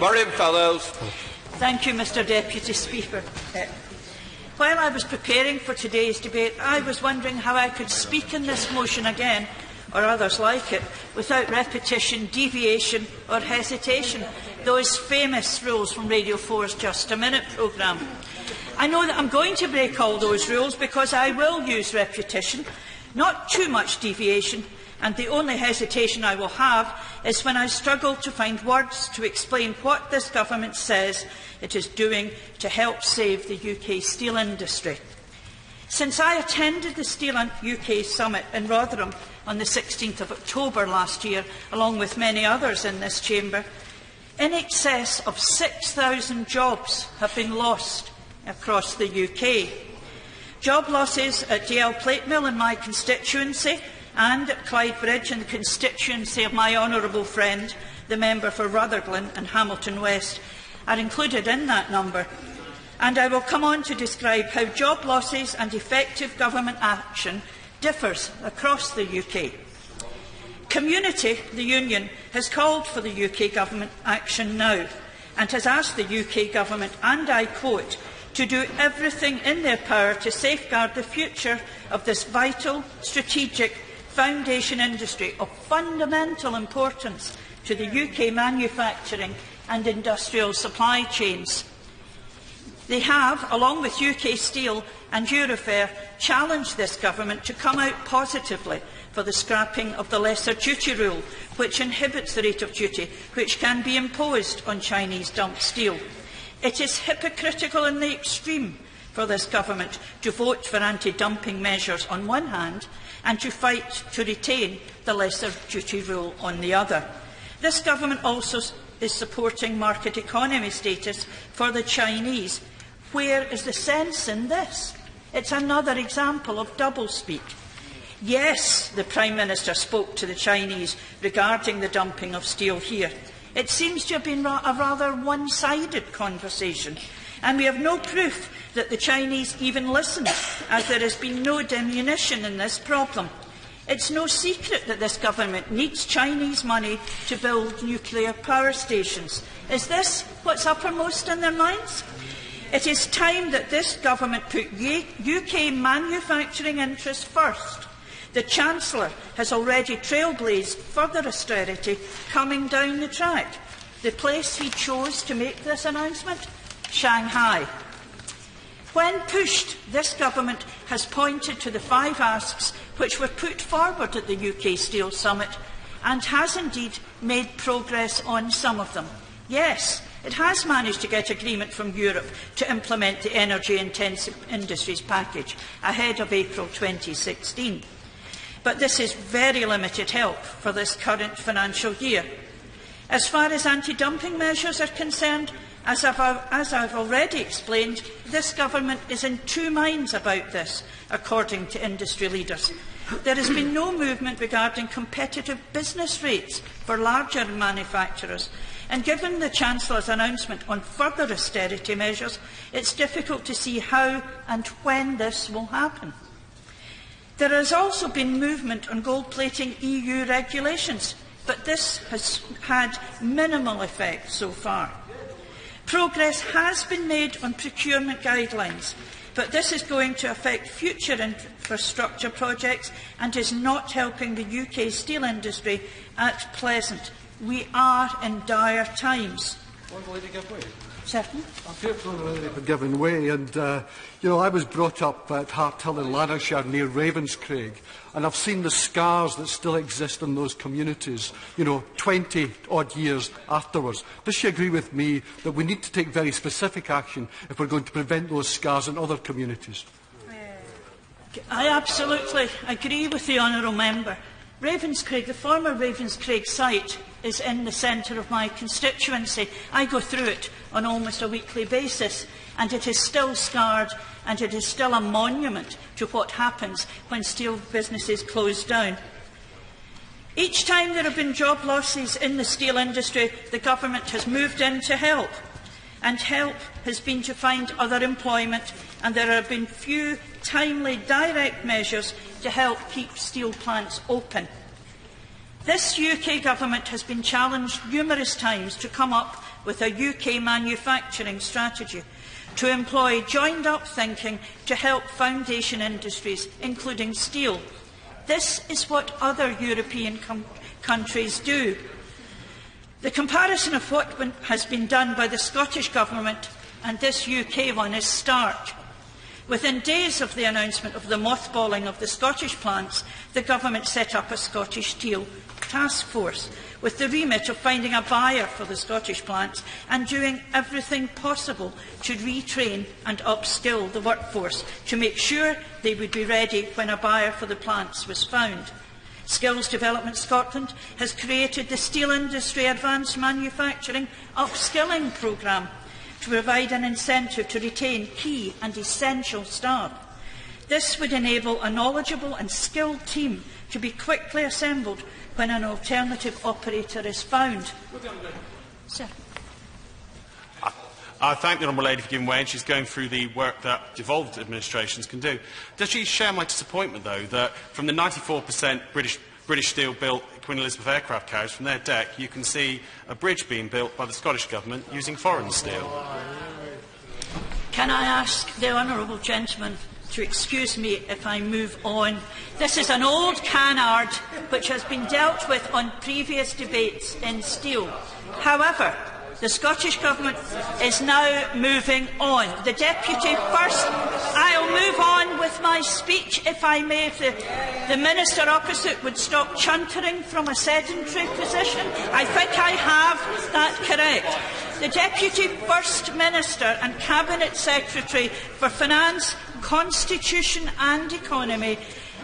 Marion Fellows. Thank you, Mr Deputy Speaker. While I was preparing for today's debate, I was wondering how I could speak in this motion again, or others like it, without repetition, deviation or hesitation, those famous rules from Radio 4's Just a Minute programme. I know that I'm going to break all those rules because I will use repetition, not too much deviation, and the only hesitation I will have is when I struggle to find words to explain what this government says it is doing to help save the UK steel industry. Since I attended the Steel UK Summit in Rotherham on the 16th of October last year, along with many others in this chamber, in excess of 6,000 jobs have been lost across the UK. Job losses at DL Plate Mill in my constituency and at Clyde Bridge in the constituency of my honourable friend, the member for Rutherglen and Hamilton West, are included in that number. And I will come on to describe how job losses and effective government action differs across the UK. Community, the Union, has called for the UK Government action now and has asked the UK Government, and I quote, to do everything in their power to safeguard the future of this vital, strategic, foundation industry of fundamental importance to the UK manufacturing and industrial supply chains. They have, along with UK Steel and Eurofair, challenged this government to come out positively for the scrapping of the lesser duty rule, which inhibits the rate of duty which can be imposed on Chinese dumped steel. It is hypocritical in the extreme for this government to vote for anti-dumping measures on one hand and to fight to retain the lesser duty rule on the other. This government also is supporting market economy status for the Chinese. Where is the sense in this? It's another example of doublespeak. Yes, the Prime Minister spoke to the Chinese regarding the dumping of steel here. It seems to have been a rather one-sided conversation, and we have no proof that the Chinese even listened, as there has been no diminution in this problem. It's no secret that this government needs Chinese money to build nuclear power stations. Is this what's uppermost in their minds? It is time that this government put UK manufacturing interests first. The Chancellor has already trailblazed further austerity coming down the track. The place he chose to make this announcement? Shanghai. When pushed, this government has pointed to the 5 asks which were put forward at the UK Steel Summit and has indeed made progress on some of them. Yes, it has managed to get agreement from Europe to implement the energy-intensive industries package ahead of April 2016. But this is very limited help for this current financial year. As far as anti-dumping measures are concerned, as I've already explained, this government is in two minds about this, according to industry leaders. There has been no movement regarding competitive business rates for larger manufacturers, and given the Chancellor's announcement on further austerity measures, it's difficult to see how and when this will happen. There has also been movement on gold-plating EU regulations, but this has had minimal effect so far. Progress has been made on procurement guidelines, but this is going to affect future infrastructure projects and is not helping the UK steel industry at present. We are in dire times. Certainly. I fear it's not really been given way, and I was brought up at Harthill in Lanarkshire near Ravenscraig, and I've seen the scars that still exist in those communities, 20-odd years afterwards. Does she agree with me that we need to take very specific action if we're going to prevent those scars in other communities? I absolutely agree with the honourable member. Ravenscraig, the former Ravenscraig site, is in the centre of my constituency. I go through it on almost a weekly basis, and it is still scarred, and it is still a monument to what happens when steel businesses close down. Each time there have been job losses in the steel industry, the government has moved in to help, and help has been to find other employment, and there have been few timely direct measures to help keep steel plants open. This UK government has been challenged numerous times to come up with a UK manufacturing strategy, to employ joined-up thinking to help foundation industries, including steel. This is what other European countries do. The comparison of what has been done by the Scottish Government and this UK one is stark. Within days of the announcement of the mothballing of the Scottish plants, the Government set up a Scottish Steel task force with the remit of finding a buyer for the Scottish plants and doing everything possible to retrain and upskill the workforce to make sure they would be ready when a buyer for the plants was found. Skills Development Scotland has created the Steel Industry Advanced Manufacturing Upskilling Programme to provide an incentive to retain key and essential staff. This would enable a knowledgeable and skilled team to be quickly assembled when an alternative operator is found. Sir. I thank the Honourable Lady for giving way, and she's going through the work that devolved administrations can do. Does she share my disappointment, though, that from the 94% British steel built Queen Elizabeth aircraft carriers, from their deck you can see a bridge being built by the Scottish Government using foreign steel? Can I ask the honourable gentleman to excuse me if I move on? This is an old canard which has been dealt with on previous debates in steel. However, the Scottish Government is now moving on. The Deputy first. I'll move on with my speech, if I may. If the Minister opposite would stop chuntering from a sedentary position. I think I have that correct. The Deputy First Minister and Cabinet Secretary for Finance, Constitution and Economy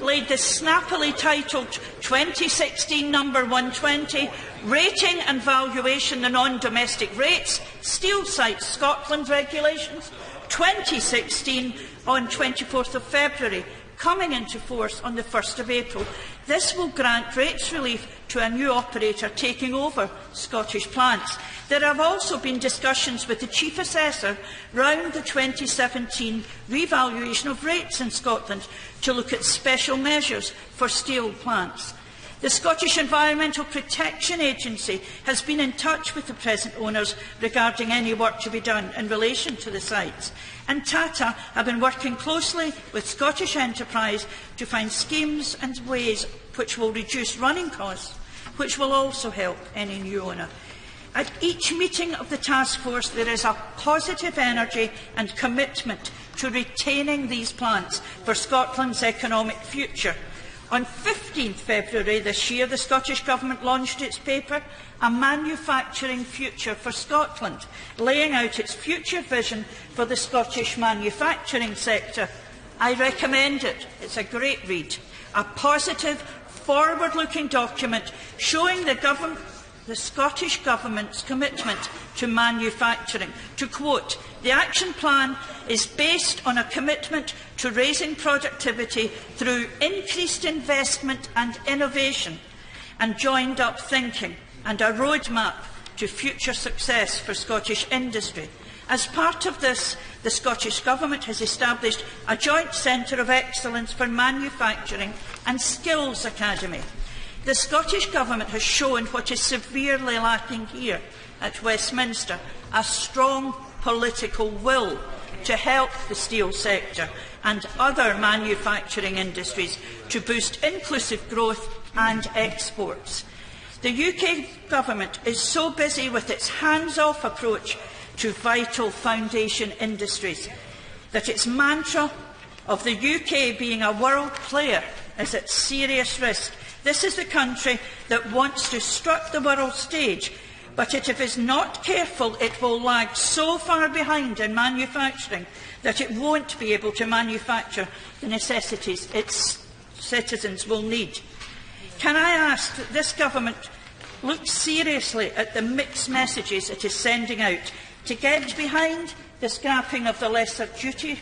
laid the snappily titled 2016 number 120, Rating and Valuation the Non-Domestic Rates, Steel Sites Scotland Regulations, 2016 on 24th of February, coming into force on the 1st of April. This will grant rates relief to a new operator taking over Scottish plants. There have also been discussions with the Chief Assessor round the 2017 revaluation of rates in Scotland to look at special measures for steel plants. The Scottish Environmental Protection Agency has been in touch with the present owners regarding any work to be done in relation to the sites, and Tata have been working closely with Scottish Enterprise to find schemes and ways which will reduce running costs, which will also help any new owner. At each meeting of the task force, there is a positive energy and commitment to retaining these plants for Scotland's economic future. On 15 February this year, the Scottish Government launched its paper, A Manufacturing Future for Scotland, laying out its future vision for the Scottish manufacturing sector. I recommend it. It's a great read. A positive, forward-looking document showing the Scottish Government's commitment to manufacturing. To quote, the action plan is based on a commitment to raising productivity through increased investment and innovation and joined-up thinking, and a roadmap to future success for Scottish industry. As part of this, the Scottish Government has established a joint centre of excellence for manufacturing and skills academy. The Scottish Government has shown what is severely lacking here at Westminster, a strong political will to help the steel sector and other manufacturing industries to boost inclusive growth and exports. The UK Government is so busy with its hands-off approach to vital foundation industries that its mantra of the UK being a world player is at serious risk. This is the country that wants to strut the world stage, but if it is not careful, it will lag so far behind in manufacturing that it won't be able to manufacture the necessities its citizens will need. Can I ask that this Government look seriously at the mixed messages it is sending out to get behind the scrapping of the lesser duty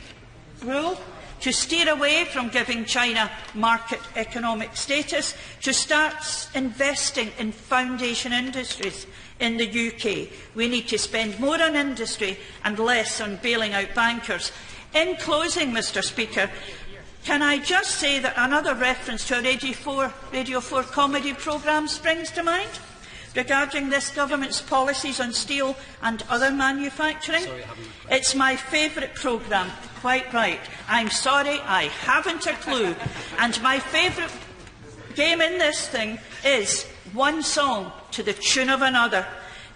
rule, to steer away from giving China market economic status, to start investing in foundation industries in the UK. We need to spend more on industry and less on bailing out bankers. In closing, Mr Speaker, can I just say that another reference to a Radio 4 comedy programme springs to mind? regarding this government's policies on steel and other manufacturing? It's my favourite programme, quite right. I'm sorry, I haven't a clue. And my favourite game in this thing is one song to the tune of another.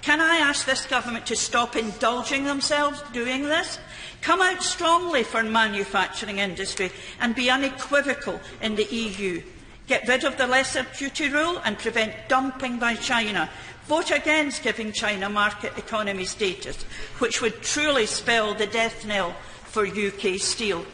Can I ask this government to stop indulging themselves doing this? Come out strongly for manufacturing industry and be unequivocal in the EU. Get rid of the lesser duty rule and prevent dumping by China. Vote against giving China market economy status, which would truly spell the death knell for UK steel.